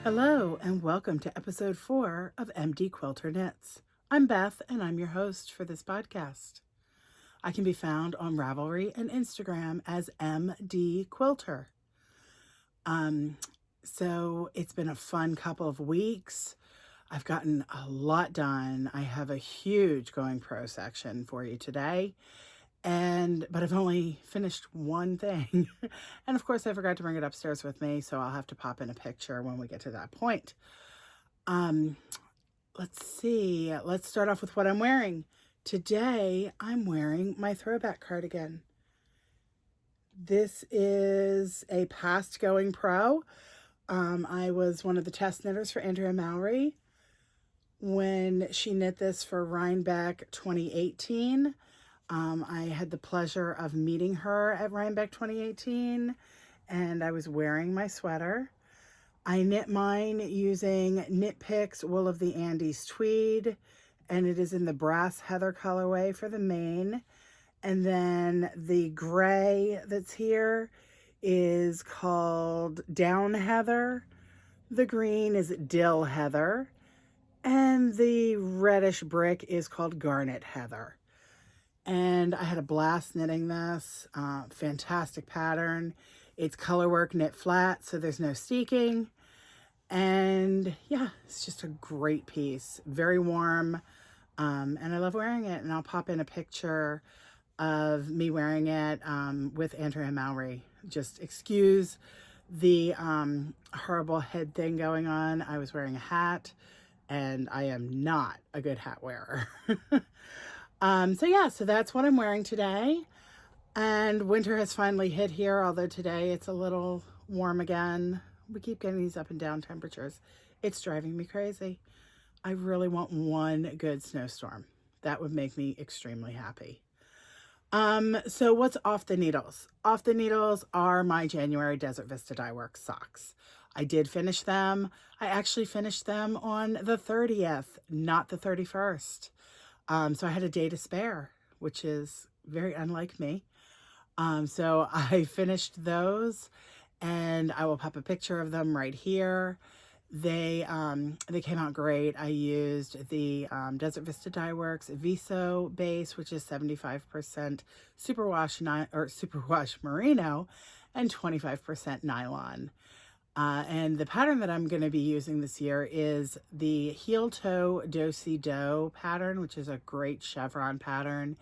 Hello and welcome to episode 4 of MD Quilter Knits. I'm Beth and I'm your host for this podcast. I can be found on Ravelry and Instagram as MD Quilter. So it's been a fun couple of weeks. I've gotten a lot done. I have a huge Going Pro section for you today. But I've only finished one thing. And of course I forgot to bring it upstairs with me, so I'll have to pop in a picture when we get to that point. Let's see. Let's start off with what I'm wearing. Today I'm wearing my throwback cardigan. This is a past Going Pro. I was one of the test knitters for Andrea Mowry when she knit this for Rhinebeck 2018. I had the pleasure of meeting her at Rhinebeck 2018, and I was wearing my sweater. I knit mine using Knit Picks Wool of the Andes Tweed, and it is in the Brass Heather colorway for the mane. And then the gray that's here is called Down Heather. The green is Dill Heather, and the reddish brick is called Garnet Heather. And I had a blast knitting this. Fantastic pattern. It's colorwork knit flat, so there's no steeking. And yeah, it's just a great piece. Very warm. And I love wearing it. And I'll pop in a picture of me wearing it with Andrea Mowry. Just excuse the horrible head thing going on. I was wearing a hat, and I am not a good hat wearer. So that's what I'm wearing today. And winter has finally hit here, although today it's a little warm again. We keep getting these up and down temperatures. It's driving me crazy. I really want one good snowstorm. That would make me extremely happy. So what's off the needles? Off the needles are my January Desert Vista Dye Works socks. I did finish them. I actually finished them on the 30th, not the 31st. So I had a day to spare, which is very unlike me. So I finished those, and I will pop a picture of them right here. They came out great. I used the Desert Vista Dye Works Viso base, which is 75% superwash merino and 25% nylon. And the pattern that I'm going to be using this year is the Heel Toe Do-Si Do pattern, which is a great chevron pattern.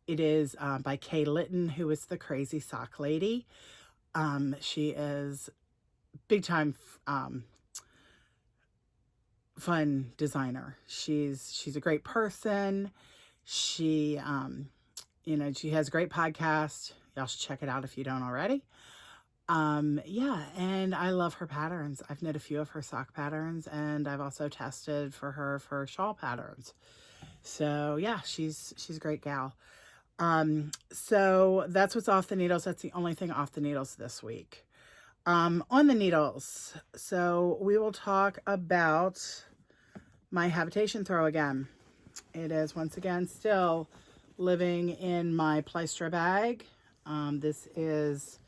It is by Kay Litton, who is the Crazy Sock Lady. She is big time fun designer. She's a great person. She she has a great podcast. Y'all should check it out if you don't already. And I love her patterns. I've knit a few of her sock patterns, and I've also tested for her for shawl patterns. So yeah, she's a great gal. So that's what's off the needles. That's the only thing off the needles this week. On the needles, so we will talk about my habitation throw again. It is once again still living in my Plystra bag. This is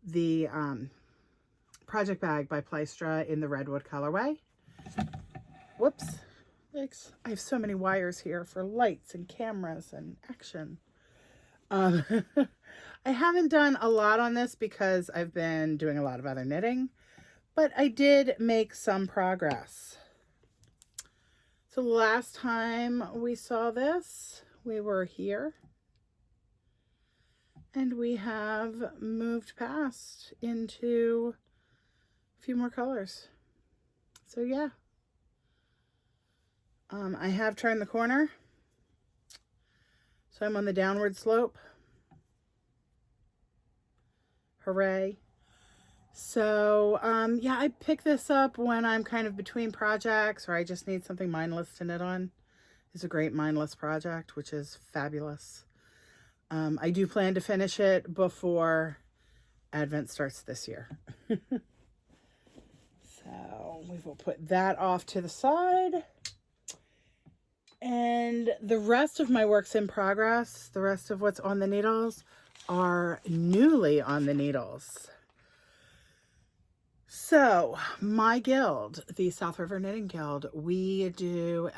the project bag by Plystra in the redwood colorway. Whoops. Thanks. I have so many wires here for lights and cameras and action. I haven't done a lot on this because I've been doing a lot of other knitting, but I did make some progress. So last time we saw this, we were here. And we have moved past into a few more colors. So yeah. I have turned the corner. So I'm on the downward slope. Hooray. So yeah, I pick this up when I'm kind of between projects, or I just need something mindless to knit on. It's a great mindless project, which is fabulous. I do plan to finish it before Advent starts this year. So we will put that off to the side. And the rest of my work's in progress. The rest of what's on the needles are newly on the needles. So my guild, the South River Knitting Guild, we do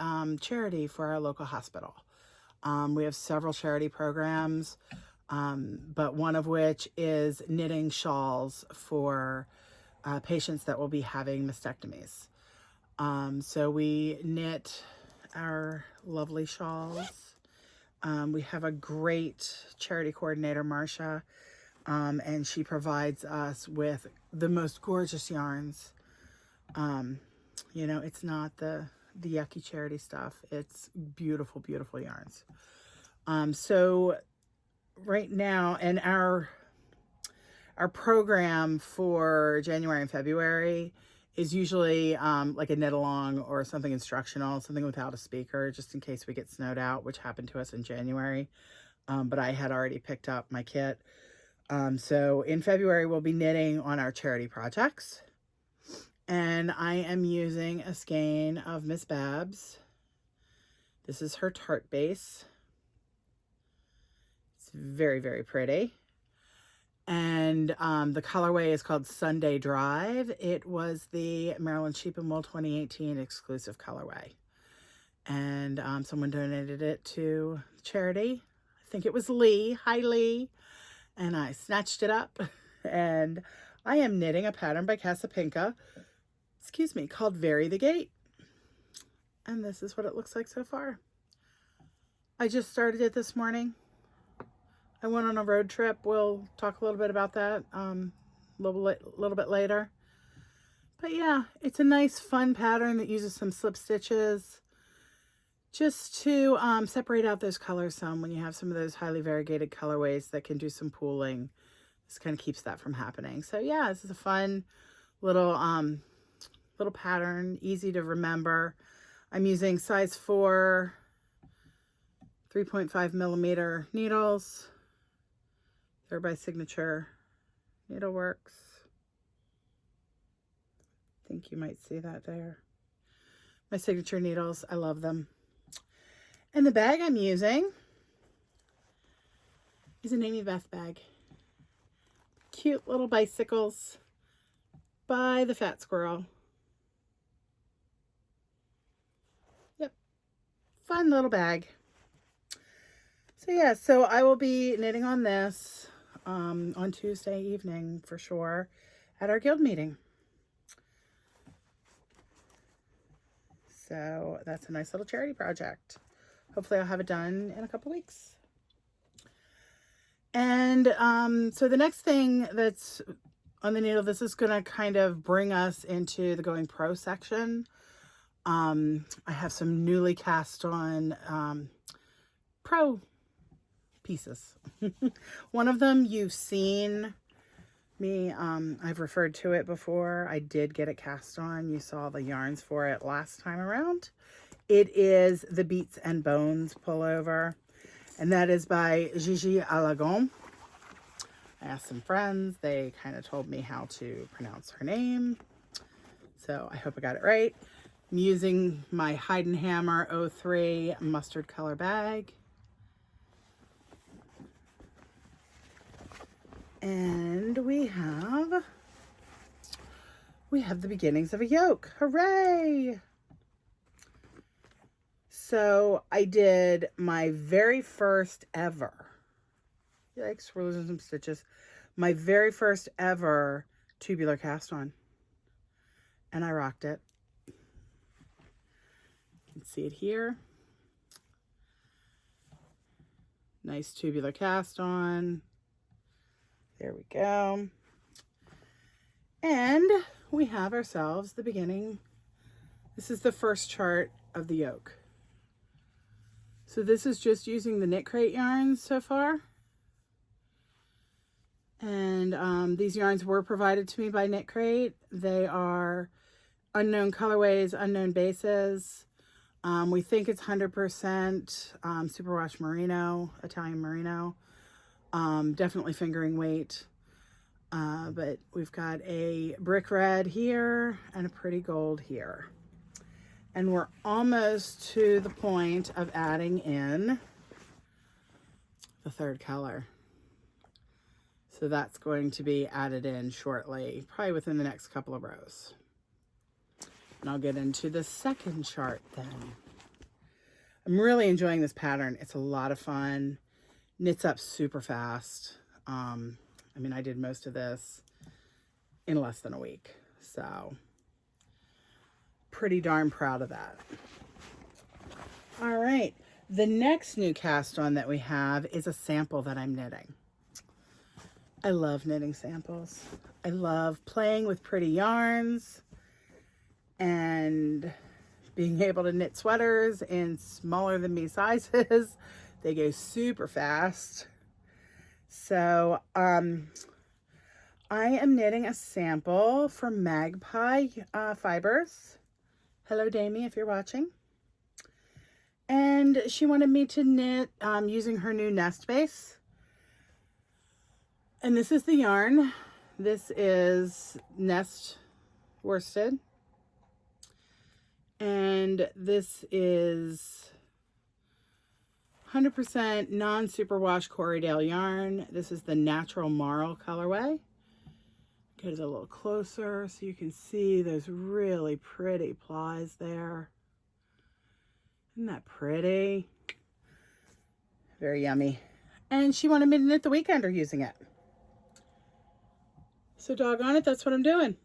charity for our local hospital. We have several charity programs, but one of which is knitting shawls for patients that will be having mastectomies. So we knit our lovely shawls. We have a great charity coordinator, Marcia, and she provides us with the most gorgeous yarns. You know, it's not the yucky charity stuff. It's beautiful, beautiful yarns. So right now, and our program for January and February is usually like a knit along or something instructional, something without a speaker, just in case we get snowed out, which happened to us in January. But I had already picked up my kit. So in February, we'll be knitting on our charity projects. And I am using a skein of Miss Babs. This is her tart base. It's very, very pretty. And the colorway is called Sunday Drive. It was the Maryland Sheep and Wool 2018 exclusive colorway. And someone donated it to charity. I think it was Lee. Hi, Lee. And I snatched it up. And I am knitting a pattern by Casapinka, called Vary the Gate. And this is what it looks like so far. I just started it this morning. I went on a road trip. We'll talk a little bit about that a little bit later. But yeah, it's a nice fun pattern that uses some slip stitches just to separate out those colors some when you have some of those highly variegated colorways that can do some pooling. This kind of keeps that from happening. So yeah, this is a fun little pattern, easy to remember. I'm using size 4, 3.5 millimeter needles. They're by Signature Needleworks. I think you might see that there. My Signature needles, I love them. And the bag I'm using is an Amy Beth bag. Cute little bicycles by the Fat Squirrel. Yep, fun little bag. So yeah, so I will be knitting on this on Tuesday evening for sure at our guild meeting. So that's a nice little charity project. Hopefully I'll have it done in a couple weeks. And so the next thing that's on the needle, this is going to kind of bring us into the Going Pro section. I have some newly cast on pro pieces. One of them you've seen me, I've referred to it before. I did get it cast on. You saw the yarns for it last time around. It is the Beats and Bones pullover, and that is by Gigi Alagon. I asked some friends. They kind of told me how to pronounce her name, so I hope I got it right. I'm using my Heidenhammer 03 mustard color bag. And we have the beginnings of a yoke. Hooray! So I did my very first ever, yikes, we're losing some stitches, my very first ever tubular cast on. And I rocked it. You can see it here. Nice tubular cast on. There we go. And we have ourselves the beginning. This is the first chart of the yoke. So this is just using the Knit Crate yarns so far. And these yarns were provided to me by Knit Crate. They are unknown colorways, unknown bases. We think it's 100% superwash merino, Italian merino. Definitely fingering weight. But we've got a brick red here and a pretty gold here. And we're almost to the point of adding in the third color. So So that's going to be added in shortly, probably within the next couple of rows. And I'll get into the second chart then. I'm really enjoying this pattern. It's a lot of fun. Knits up super fast. I mean, I did most of this in less than a week. So pretty darn proud of that. All right. The next new cast on that we have is a sample that I'm knitting. I love knitting samples. I love playing with pretty yarns and being able to knit sweaters in smaller than me sizes. They go super fast. So I am knitting a sample from Magpie Fibers. Hello, Damie, if you're watching. And she wanted me to knit using her new nest base. And this is the yarn. This is nest worsted. And this is 100% non-superwash Corriedale yarn. This is the Natural Marl colorway. Get it a little closer so you can see those really pretty plies there. Isn't that pretty? Very yummy. And she wanted me to knit the weekender using it. So doggone it, that's what I'm doing.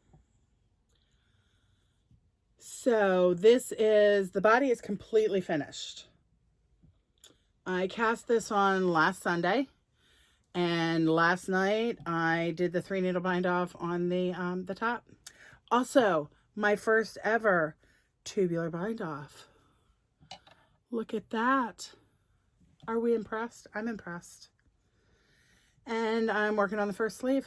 So this is, the body is completely finished. I cast this on last Sunday, and last night I did the 3 needle bind off on the top. Also, my first ever tubular bind off. Look at that. Are we impressed? I'm impressed. And I'm working on the first sleeve.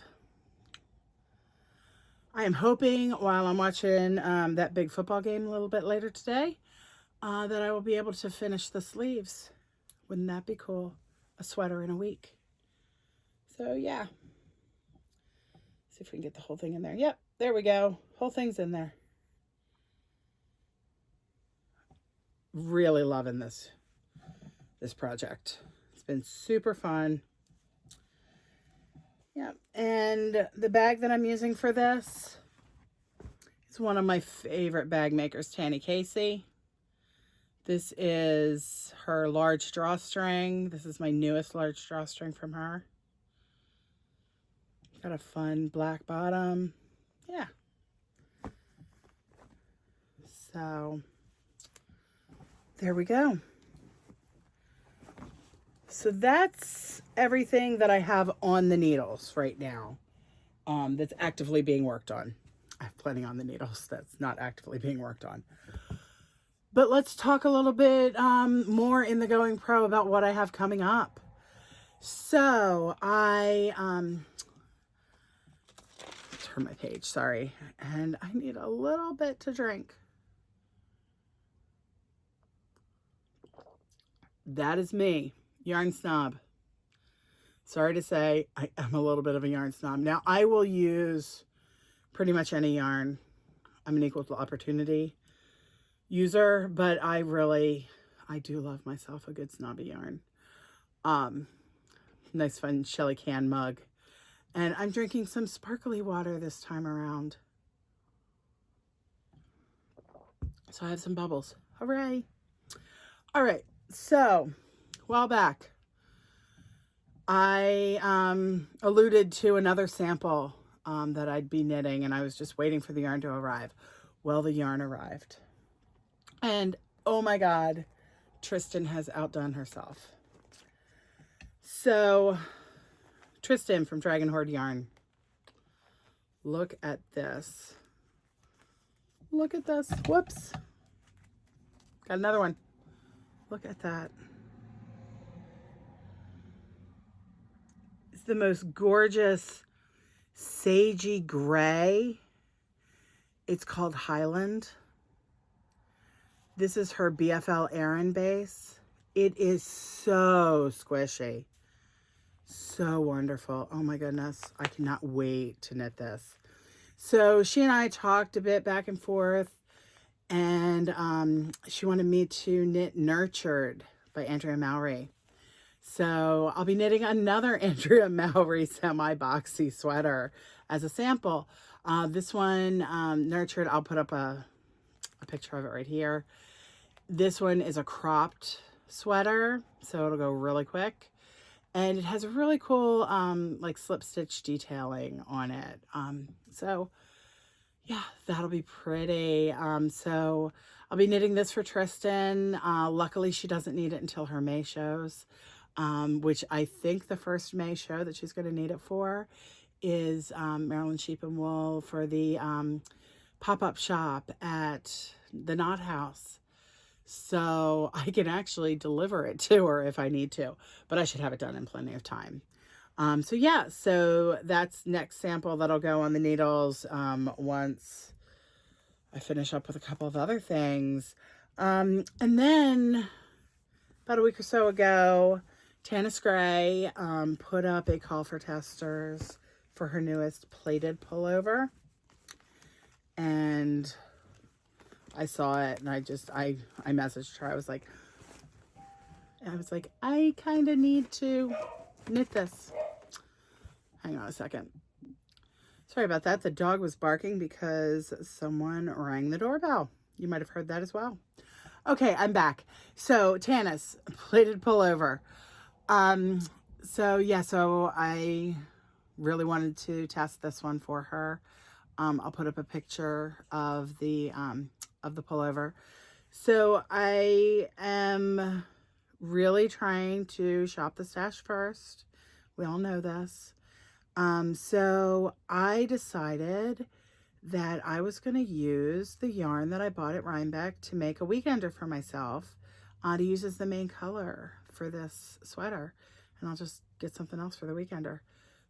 I am hoping while I'm watching that big football game a little bit later today that I will be able to finish the sleeves. Wouldn't that be cool? A sweater in a week. So yeah. See if we can get the whole thing in there. Yep, there we go. Whole thing's in there. Really loving this project. It's been super fun. Yeah, and the bag that I'm using for this is one of my favorite bag makers, Tanny Casey. This is her large drawstring. This is my newest large drawstring from her. Got a fun black bottom. Yeah. So there we go. So that's everything that I have on the needles right now that's actively being worked on. I have plenty on the needles that's not actively being worked on. But let's talk a little bit more in the Going Pro about what I have coming up. So I turn my page, sorry. And I need a little bit to drink. That is me. Yarn snob. Sorry to say, I am a little bit of a yarn snob. Now, I will use pretty much any yarn. I'm an equal opportunity user, but I do love myself a good snobby yarn. Nice fun Shelly can mug. And I'm drinking some sparkly water this time around. So I have some bubbles. Hooray. All right, so a while back, I alluded to another sample that I'd be knitting, and I was just waiting for the yarn to arrive. Well, the yarn arrived. And oh my God, Tristan has outdone herself. So Tristan from Dragon Horde Yarn, look at this. Look at this. Whoops. Got another one. Look at that. It's the most gorgeous sagey gray. It's called Highland. This is her BFL Aran base. It is so squishy. So wonderful. Oh my goodness. I cannot wait to knit this. So she and I talked a bit back and forth, and she wanted me to knit Nurtured by Andrea Mowry. So I'll be knitting another Andrea Mowry semi-boxy sweater as a sample. This one, Nurtured, I'll put up a picture of it right here. This one is a cropped sweater, so it'll go really quick. And it has a really cool, like slip stitch detailing on it. So yeah, that'll be pretty. So I'll be knitting this for Tristan. Luckily she doesn't need it until her May shows, which I think the first May show that she's going to need it for is Maryland Sheep and Wool for the pop-up shop at the Knot House. So I can actually deliver it to her if I need to, but I should have it done in plenty of time. So yeah, so that's next sample that'll go on the needles once I finish up with a couple of other things. And then about a week or so ago, Tanis Gray put up a call for testers for her newest plated pullover. And I saw it and I messaged her. I was like, I kind of need to knit this. Hang on a second. Sorry about that. The dog was barking because someone rang the doorbell. You might have heard that as well. Okay, I'm back. So Tanis, plated pullover. So I really wanted to test this one for her. I'll put up a picture of the pullover. So I am really trying to shop the stash first. We all know this. So I decided that I was going to use the yarn that I bought at Rhinebeck to make a weekender for myself, to use as the main color for this sweater. And I'll just get something else for the weekender.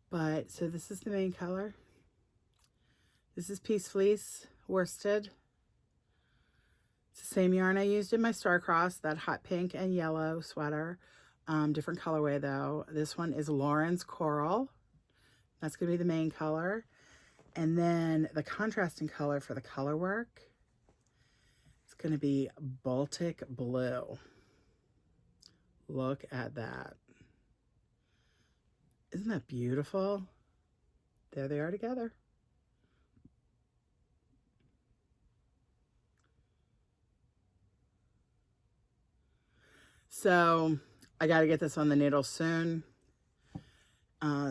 But, so this is the main color. This is Peace Fleece worsted. It's the same yarn I used in my Starcross, that hot pink and yellow sweater. Different colorway though. This one is Lauren's Coral. That's going to be the main color. And then the contrasting color for the color work, it's going to be Baltic Blue. Look at that. Isn't that beautiful? There they are together. So I got to get this on the needle soon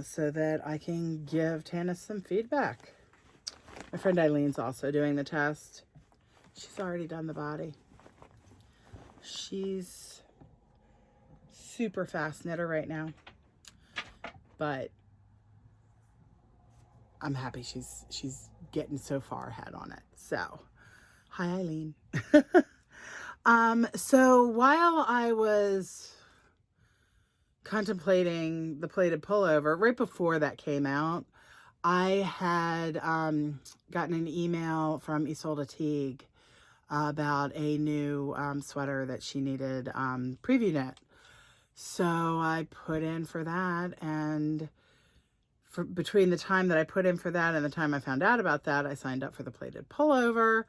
so that I can give Tanis some feedback. My friend Eileen's also doing the test. She's already done the body. She's super fast knitter right now, but I'm happy she's getting so far ahead on it. So, hi Eileen. So while I was contemplating the plated pullover, right before that came out, I had gotten an email from Isolde Teague about a new sweater that she needed preview knit. So I put in for that, and between the time that I put in for that and the time I found out about that, I signed up for the plated pullover.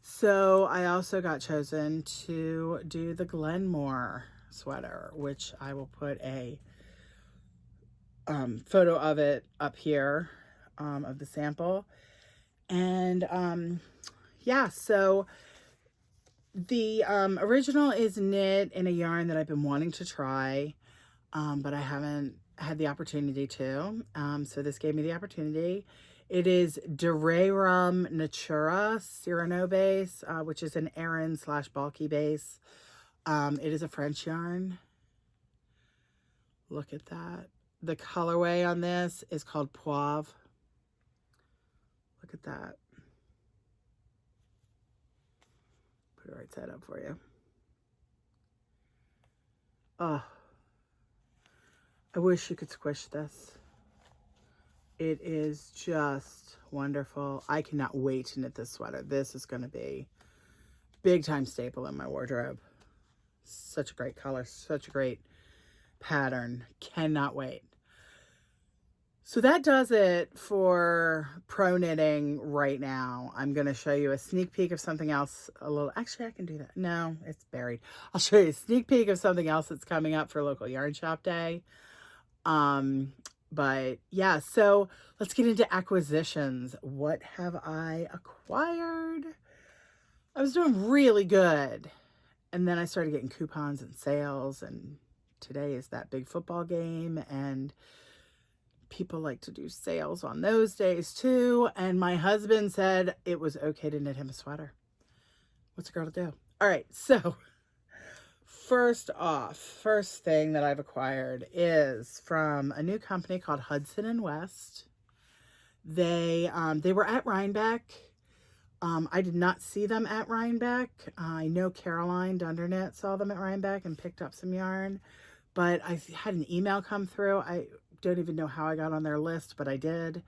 So I also got chosen to do the Glenmore sweater, which I will put a photo of it up here, of the sample. And yeah, so the original is knit in a yarn that I've been wanting to try, but I haven't had the opportunity to. So this gave me the opportunity. It is Durerum Natura Cyrano base, which is an Aran / bulky base. It is a French yarn. Look at that. The colorway on this is called Poivre. Look at that. Put it right side up for you. Oh, I wish you could squish this. It is just wonderful. I cannot wait to knit this sweater. This is going to be big time staple in my wardrobe. Such a great color, such a great pattern. Cannot wait. So that does it for pro knitting right now. I'm going to show you a sneak peek of something else a little. Actually, I can do that. No, it's buried. I'll show you a sneak peek of something else that's coming up for local yarn shop day. But yeah, so let's get into acquisitions. What have I acquired? I was doing really good. And then I started getting coupons and sales, and today is that big football game, and people like to do sales on those days too. And my husband said it was okay to knit him a sweater. What's a girl to do? All right, so first off, first thing that I've acquired is from a new company called Hudson and West. They were at Rhinebeck. I did not see them at Rhinebeck. I know Caroline Dunderknit saw them at Rhinebeck and picked up some yarn, but I had an email come through. I don't even know how I got on their list, but I did.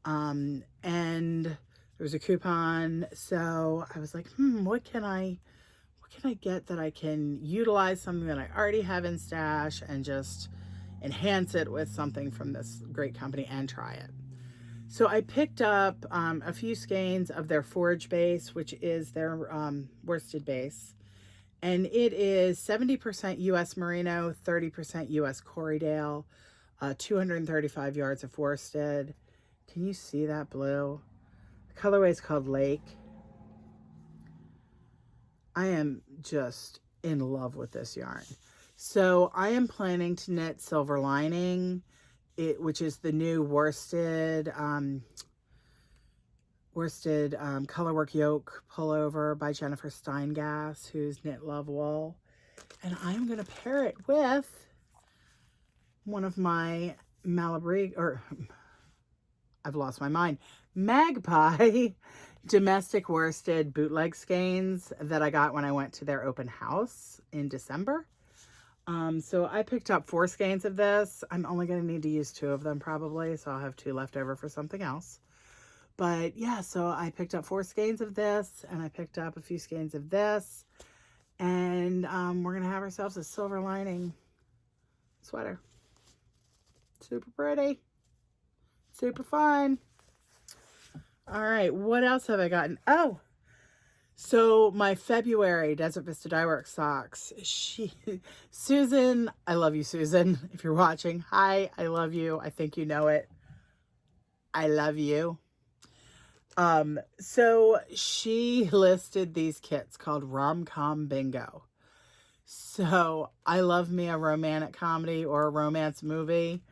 And there was a coupon, so I was like, what can I get that I can utilize something that I already have in stash and just enhance it with something from this great company and try it. So I picked up a few skeins of their forage base, which is their worsted base. And it is 70% US Merino, 30% US Corriedale, 235 yards of worsted. Can you see that blue? The colorway is called Lake. I am just in love with this yarn. So I am planning to knit Silver Lining, which is the new worsted colorwork yoke pullover by Jennifer Steingass, who's Knit Love Wool. And I'm going to pair it with one of my Magpie domestic worsted bootleg skeins that I got when I went to their open house in December. So I picked up 4 skeins of this. I'm only going to need to use 2 of them probably, so I'll have 2 left over for something else. But yeah, so I picked up 4 skeins of this, and I picked up a few skeins of this, and we're going to have ourselves a Silver Lining sweater. Super pretty. Super fun. All right, what else have I gotten? Oh, so my February Desert Vista Dye Works socks. Susan, I love you, Susan. If you're watching, hi, I love you. I think you know it. I love you. So she listed these kits called Rom-Com Bingo. So I love me a romantic comedy or a romance movie.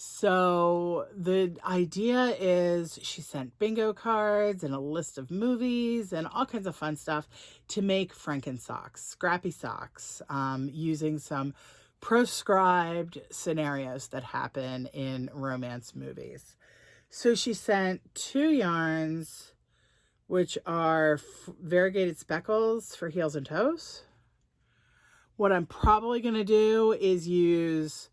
So the idea is she sent bingo cards and a list of movies and all kinds of fun stuff to make Franken socks, scrappy socks, using some proscribed scenarios that happen in romance movies. So she sent 2 yarns, which are variegated speckles for heels and toes. What I'm probably going to do is use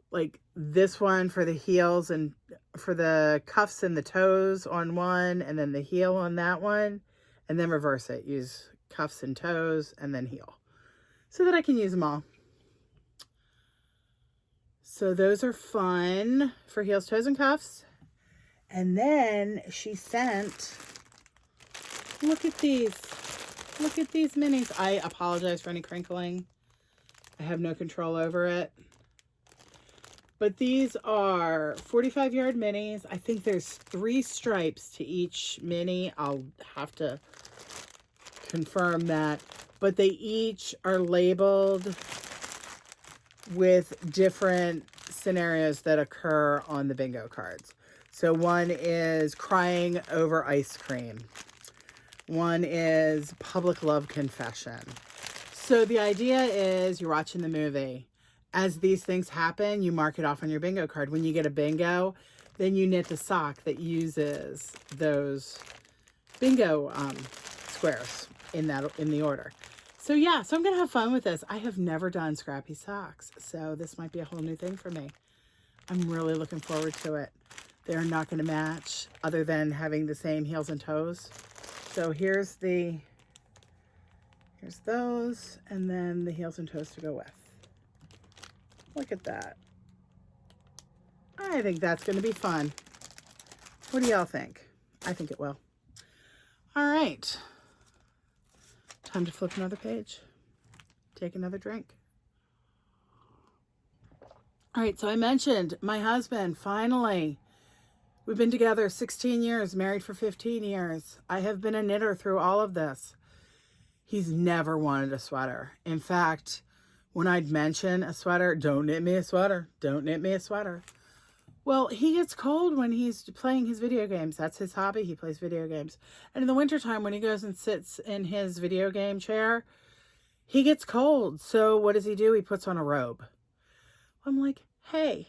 like this one for the heels and for the cuffs and the toes on one, and then the heel on that one, and then reverse it. Use cuffs and toes and then heel so that I can use them all. So those are fun for heels, toes, and cuffs. And then she sent, look at these minis. I apologize for any crinkling. I have no control over it. But these are 45-yard minis. I think there's 3 stripes to each mini. I'll have to confirm that. But they each are labeled with different scenarios that occur on the bingo cards. So one is crying over ice cream. One is public love confession. So the idea is you're watching the movie. As these things happen, you mark it off on your bingo card. When you get a bingo, then you knit the sock that uses those bingo squares in the order. So yeah, so I'm going to have fun with this. I have never done scrappy socks, so this might be a whole new thing for me. I'm really looking forward to it. They're not going to match other than having the same heels and toes. So here's those, and then the heels and toes to go with. Look at that. I think that's going to be fun. What do y'all think? I think it will. All right. Time to flip another page. Take another drink. All right, so I mentioned my husband, finally. We've been together 16 years, married for 15 years. I have been a knitter through all of this. He's never wanted a sweater. In fact, when I'd mention a sweater, don't knit me a sweater, don't knit me a sweater. Well, he gets cold when he's playing his video games. That's his hobby. He plays video games. And in the wintertime, when he goes and sits in his video game chair, he gets cold. So what does he do? He puts on a robe. I'm like, hey,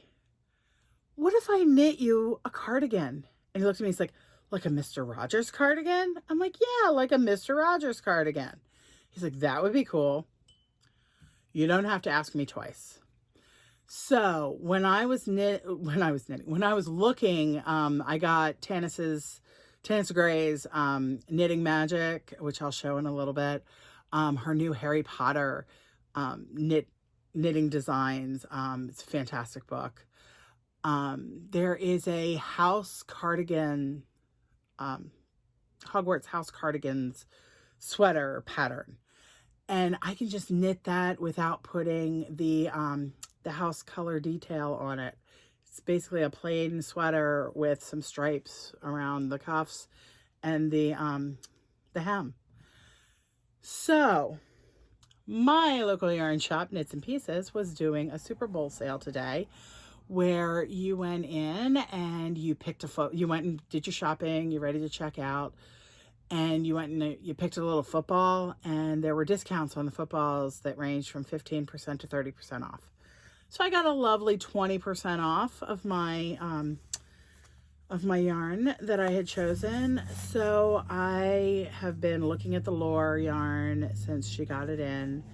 what if I knit you a cardigan? And he looks at me, he's like a Mr. Rogers cardigan? I'm like, yeah, like a Mr. Rogers cardigan. He's like, that would be cool. You don't have to ask me twice. So when I was looking, I got Tanis Gray's Knitting Magic, which I'll show in a little bit. Her new Harry Potter knitting designs. It's a fantastic book. There is a house cardigan, Hogwarts house cardigans sweater pattern. And I can just knit that without putting the house color detail on it. It's basically a plain sweater with some stripes around the cuffs and the hem. So my local yarn shop, Knits and Pieces, was doing a Super Bowl sale today where you went in and you picked you went and did your shopping, you're ready to check out, and you went and you picked a little football, and there were discounts on the footballs that ranged from 15% to 30% off. So I got a lovely 20% off of my yarn that I had chosen. So I have been looking at the Lore yarn since she got it in.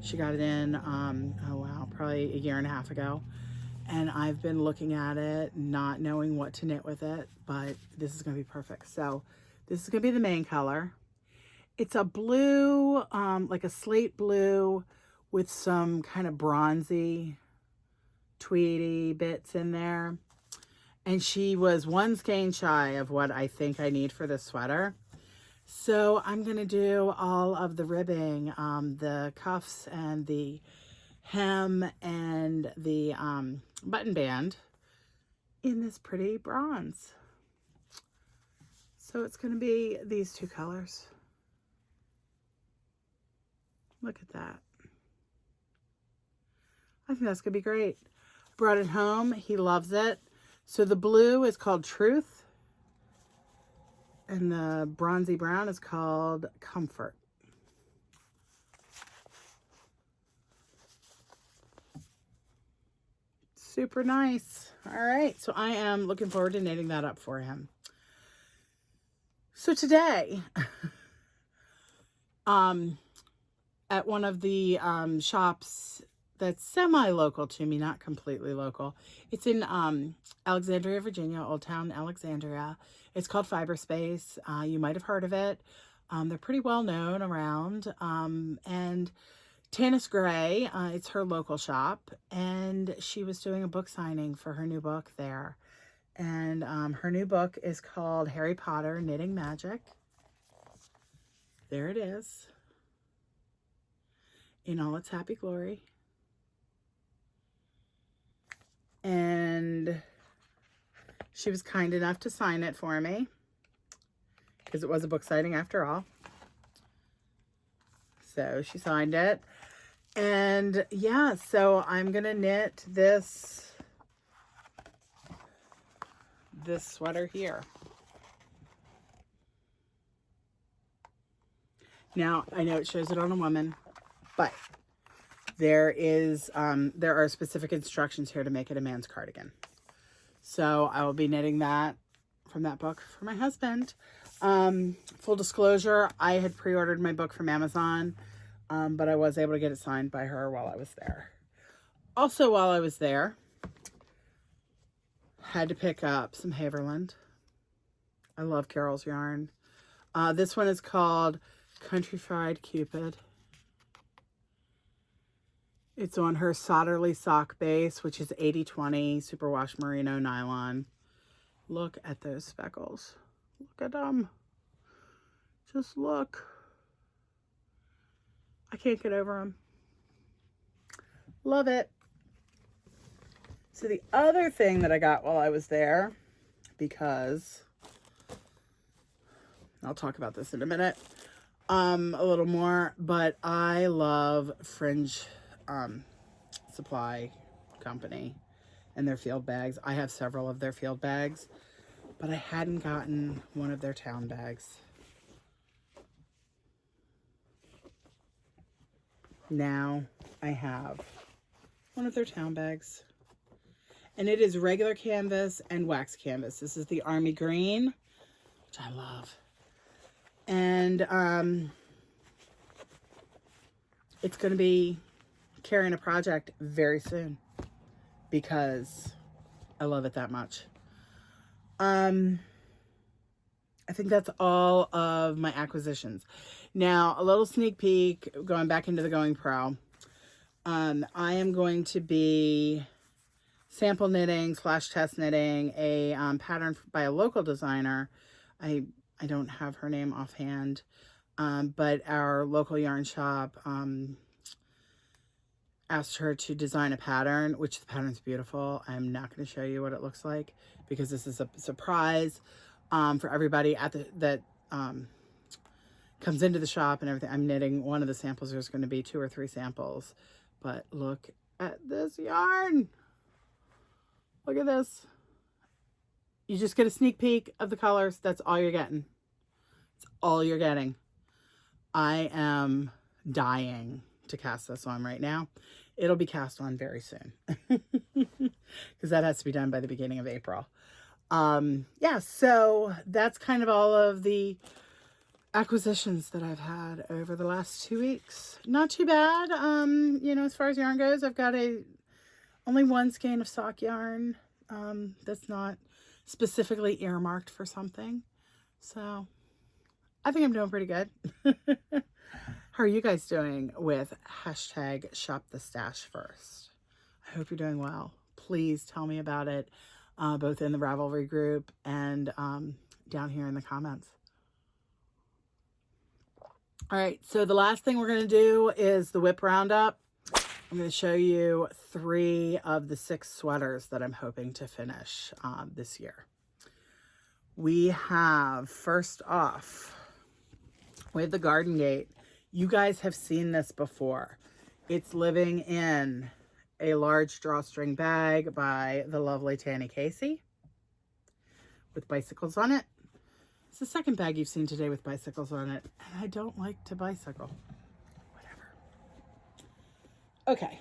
She got it in, oh wow, probably a year and a half ago. And I've been looking at it, not knowing what to knit with it, but this is going to be perfect. So this is going to be the main color. It's a blue, like a slate blue with some kind of bronzy, tweedy bits in there. And she was one skein shy of what I think I need for this sweater. So I'm going to do all of the ribbing, the cuffs and the hem and the button band in this pretty bronze. So it's going to be these two colors. Look at that. I think that's going to be great. Brought it home. He loves it. So the blue is called Truth, and the bronzy brown is called Comfort. Super nice. All right, so I am looking forward to knitting that up for him. So today, at one of the shops that's semi-local to me, not completely local. It's in Alexandria, Virginia, Old Town Alexandria. It's called Fiberspace. You might have heard of it. They're pretty well known around. And Tanis Gray, it's her local shop, and she was doing a book signing for her new book there. And her new book is called Harry Potter Knitting Magic. There it is, in all its happy glory. And she was kind enough to sign it for me, because it was a book signing after all. So she signed it. And yeah, so I'm going to knit this sweater here. Now, I know it shows it on a woman, but there are specific instructions here to make it a man's cardigan. So I will be knitting that from that book for my husband. Full disclosure, I had pre-ordered my book from Amazon, but I was able to get it signed by her while I was there. Also, while I was there, had to pick up some Haverland. I love Carol's yarn. This one is called Country Fried Cupid. It's on her solderly sock base, which is 80/20 superwash merino nylon. Look at those speckles. Look at them. Just look. I can't get over them. Love it. So the other thing that I got while I was there, because I'll talk about this in a minute, a little more, but I love Fringe Supply Company and their field bags. I have several of their field bags, but I hadn't gotten one of their town bags. Now I have one of their town bags, and it is regular canvas and wax canvas. This is the Army Green, which I love. And it's going to be carrying a project very soon because I love it that much. I think that's all of my acquisitions. Now, a little sneak peek, going back into the Going Pro. I am going to be sample knitting / test knitting a pattern by a local designer. I don't have her name offhand, but our local yarn shop asked her to design a pattern, which the pattern's beautiful. I'm not going to show you what it looks like because this is a surprise for everybody that comes into the shop and everything. I'm knitting one of the samples. There's going to be 2 or 3 samples, but look at this yarn. Look at this. You just get a sneak peek of the colors. That's all you're getting. It's all you're getting. I am dying to cast this on right now. It'll be cast on very soon because that has to be done by the beginning of April. Yeah, so that's kind of all of the acquisitions that I've had over the last 2 weeks. Not too bad. You know, as far as yarn goes, I've got only 1 skein of sock yarn that's not specifically earmarked for something. So I think I'm doing pretty good. How are you guys doing with hashtag shopthestashfirst? I hope you're doing well. Please tell me about it, both in the Ravelry group and down here in the comments. All right, so the last thing we're going to do is the whip roundup. I'm going to show you 3 of the 6 sweaters that I'm hoping to finish this year. We have, first off, we have the Garden Gate. You guys have seen this before. It's living in a large drawstring bag by the lovely Tanny Casey with bicycles on it. It's the second bag you've seen today with bicycles on it, and I don't like to bicycle. Whatever. Okay.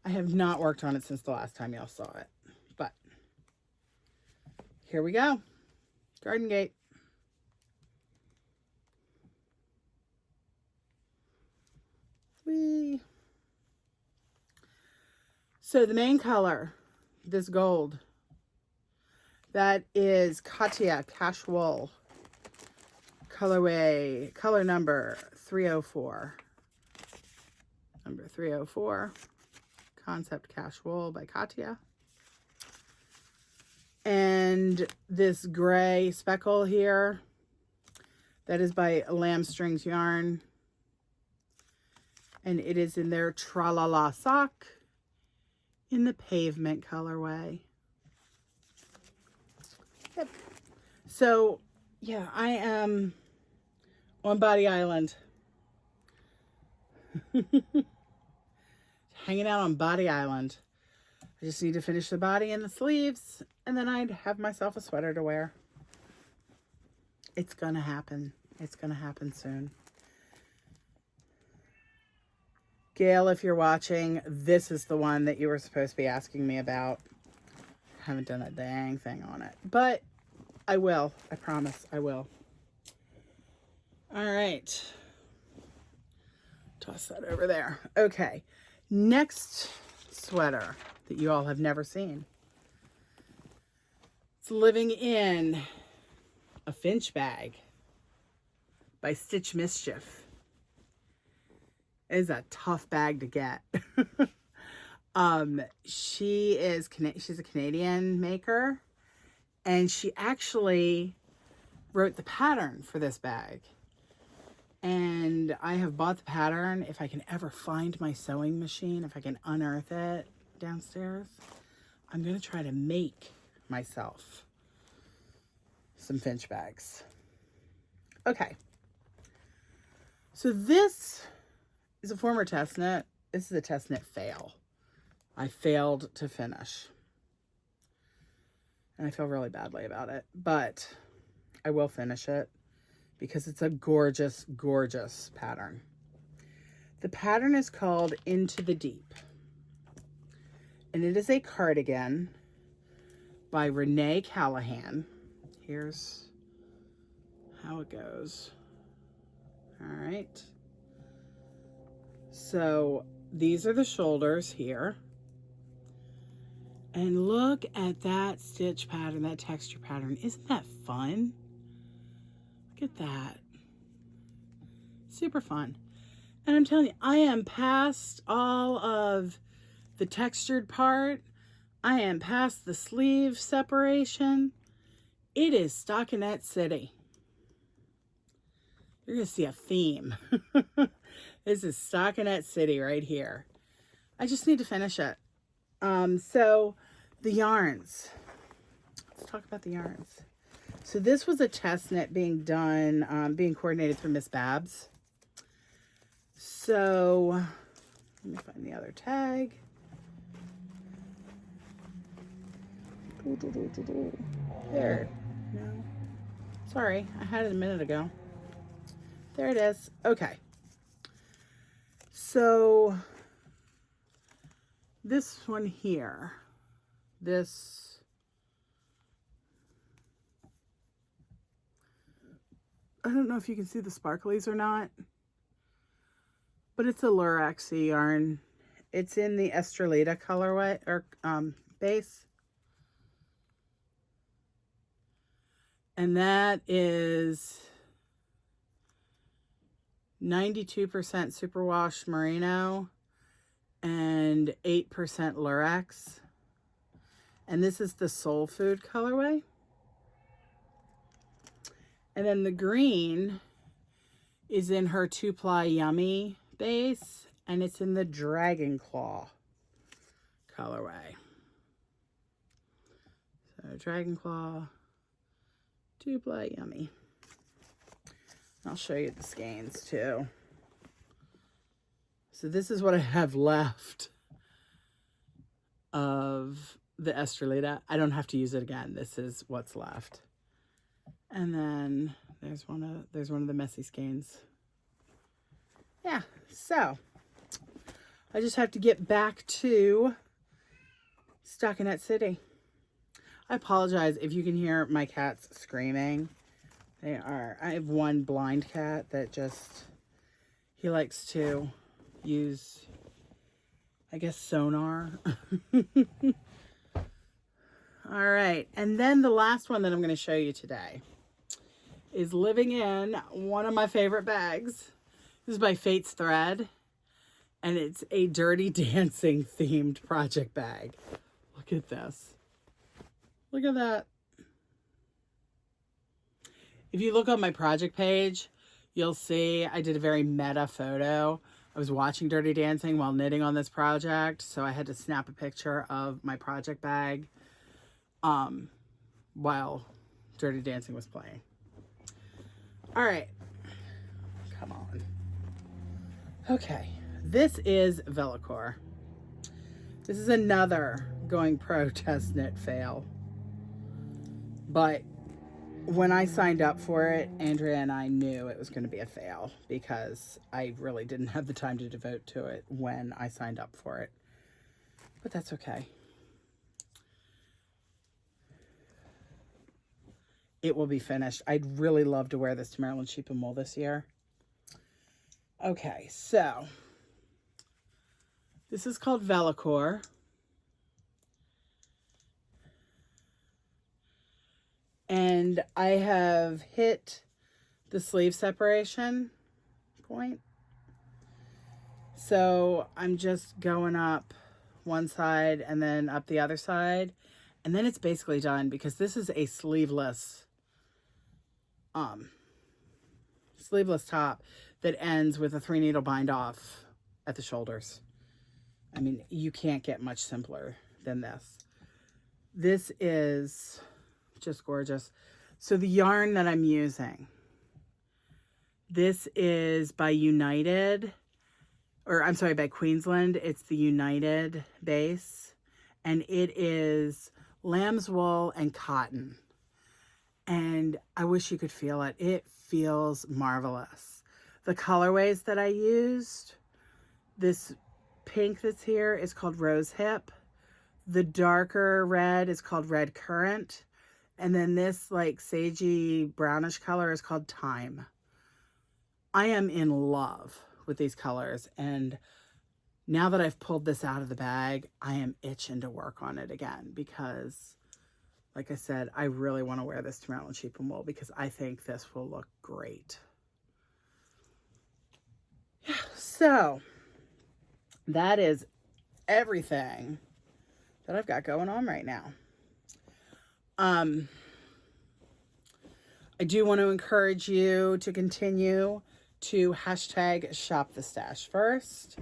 I have not worked on it since the last time y'all saw it, but here we go. Garden Gate. Whee. So the main color, this gold, that is Katia Cash Wool, colorway, color number 304. Number 304, Concept Cash Wool by Katia. And this gray speckle here, that is by Lamb Strings Yarn. And it is in their Tra-La-La sock in the pavement colorway. Yep. So, yeah, I am on Body Island. Hanging out on Body Island. I just need to finish the body and the sleeves, and then I'd have myself a sweater to wear. It's gonna happen. It's gonna happen soon. Gail, if you're watching, this is the one that you were supposed to be asking me about. I haven't done a dang thing on it, but I will. I promise I will. All right. Toss that over there. Okay. Next sweater that you all have never seen. It's living in a Finch bag by Stitch Mischief. It is a tough bag to get. She's a Canadian maker, and she actually wrote the pattern for this bag. And I have bought the pattern. If I can ever find my sewing machine, if I can unearth it downstairs, I'm going to try to make myself some Finch bags. Okay. So this is a former test knit. This is a test knit fail. I failed to finish. And I feel really badly about it. But I will finish it because it's a gorgeous, gorgeous pattern. The pattern is called Into the Deep. And it is a cardigan by Renee Callahan. Here's how it goes. All right. So these are the shoulders here. And look at that stitch pattern, that texture pattern. Isn't that fun? Look at that. Super fun. And I'm telling you, I am past all of the textured part. I am past the sleeve separation. It is stockinette city. You're going to see a theme. This is stockinette city right here. I just need to finish it. So the yarns. Let's talk about the yarns. So this was a test knit being done, being coordinated through Miss Babs. So let me find the other tag. There. No. Sorry, I had it a minute ago. There it is. Okay. So this one here, I don't know if you can see the sparklies or not, but it's a Lurex yarn. It's in the Estrelita colorway or base. And that is 92% superwash merino and 8% Lurex. And this is the Soul Food colorway. And then the green is in her 2-ply Yummy base, and it's in the Dragon Claw colorway. So Dragon Claw, 2-ply Yummy. I'll show you the skeins too. So this is what I have left of the Estrelita. I don't have to use it again. This is what's left. And then there's one of the messy skeins. Yeah, so I just have to get back to Stockinette City. I apologize if you can hear my cats screaming. I have one blind cat that he likes to use, I guess, sonar. All right, and then the last one that I'm going to show you today is living in one of my favorite bags. This is by Fate's Thread, and it's a Dirty Dancing themed project bag. Look at this. Look at that. If you look on my project page, you'll see I did a very meta photo. I was watching Dirty Dancing while knitting on this project, so I had to snap a picture of my project bag while Dirty Dancing was playing. All right, come on. Okay, this is Velocore. This is another Going Pro test knit fail. But when I signed up for it, Andrea and I knew it was going to be a fail because I really didn't have the time to devote to it when I signed up for it. But that's okay. It will be finished. I'd really love to wear this to Maryland Sheep and Wool this year. Okay, so this is called Velocore. And I have hit the sleeve separation point. So I'm just going up one side and then up the other side. And then it's basically done because this is a um, sleeveless top that ends with a 3-needle bind off at the shoulders. I mean, you can't get much simpler than this. This is just gorgeous. So the yarn that I'm using, this is by United, or I'm sorry, by Queensland. It's the United base, and it is lamb's wool and cotton. And I wish you could feel it. It feels marvelous. The colorways that I used, this pink that's here is called Rose Hip. The darker red is called Red Currant. And then this like sagey brownish color is called Thyme. I am in love with these colors. And now that I've pulled this out of the bag, I am itching to work on it again because, like I said, I really want to wear this to Maryland Sheep and Wool because I think this will look great. Yeah, so that is everything that I've got going on right now. I do want to encourage you to continue to hashtag shopthestashfirst.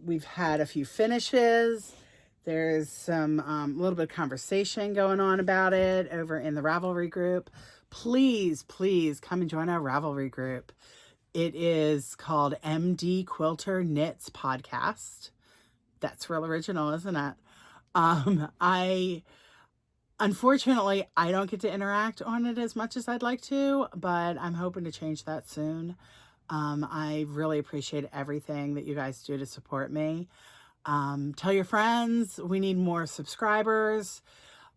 We've had a few finishes. There's some little bit of conversation going on about it over in the Ravelry group. Please, please come and join our Ravelry group. It is called MD Quilter Knits Podcast. That's real original, isn't it? Unfortunately, I don't get to interact on it as much as I'd like to, but I'm hoping to change that soon. I really appreciate everything that you guys do to support me. Tell your friends. We need more subscribers.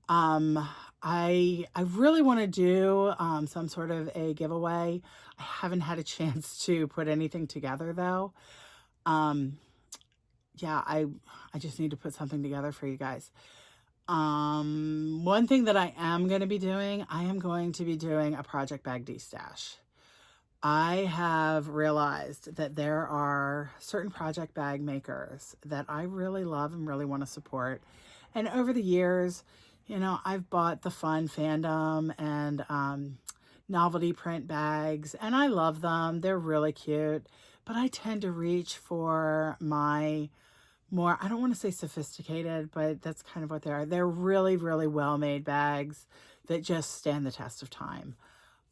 I really want to do some sort of a giveaway. I haven't had a chance to put anything together though. Yeah, I just need to put something together for you guys. One thing that I am going to be doing, I am going to be doing a project bag de-stash. I have realized that there are certain project bag makers that I really love and really want to support. And over the years, you know, I've bought the Fun Fandom and novelty print bags, and I love them. They're really cute, but I tend to reach for my more, I don't want to say sophisticated, but that's kind of what they are. They're really, really well-made bags that just stand the test of time.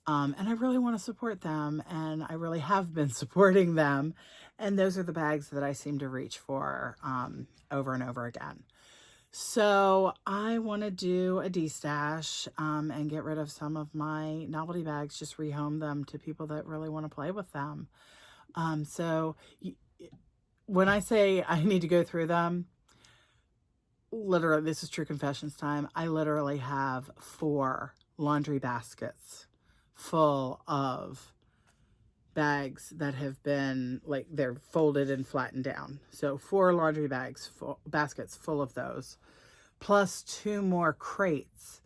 And I really want to support them, and I really have been supporting them. And those are the bags that I seem to reach for over and over again. So I want to do a de-stash and get rid of some of my novelty bags, just rehome them to people that really want to play with them. When I say I need to go through them, literally, this is true confessions time. I literally have 4 laundry baskets full of bags that have been, like, they're folded and flattened down. So 4 laundry baskets full of those, plus 2 more crates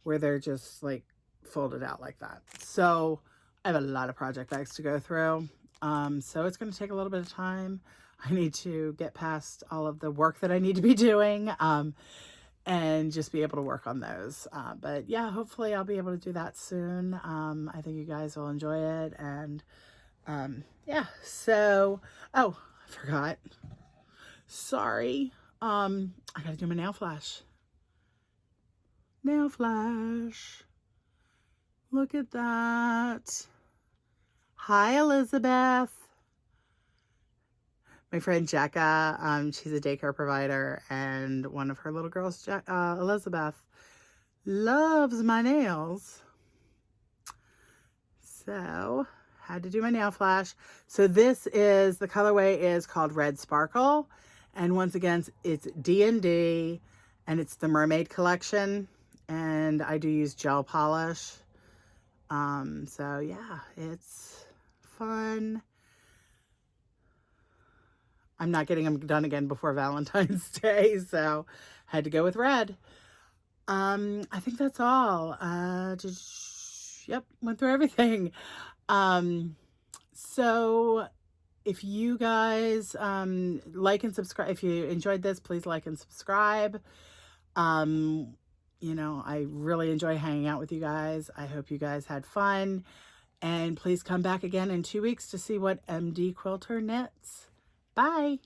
where they're just like folded out like that. So I have a lot of project bags to go through. So it's going to take a little bit of time. I need to get past all of the work that I need to be doing and just be able to work on those. But yeah, hopefully I'll be able to do that soon. I think you guys will enjoy it. And yeah, so, oh, I forgot. Sorry. I gotta do my nail flash. Nail flash. Look at that. Hi, Elizabeth. My friend Jecca, she's a daycare provider, and one of her little girls, Elizabeth, loves my nails. So, had to do my nail flash. So this is, the colorway is called Red Sparkle. And once again, it's D&D, and it's the Mermaid collection. And I do use gel polish. So yeah, it's fun. I'm not getting them done again before Valentine's Day, so had to go with red. I think that's all. Yep, went through everything. So if you guys like and subscribe, if you enjoyed this, please like and subscribe. Um, you know, I really enjoy hanging out with you guys. I hope you guys had fun. And please come back again in 2 weeks to see what MD Quilter knits. Bye.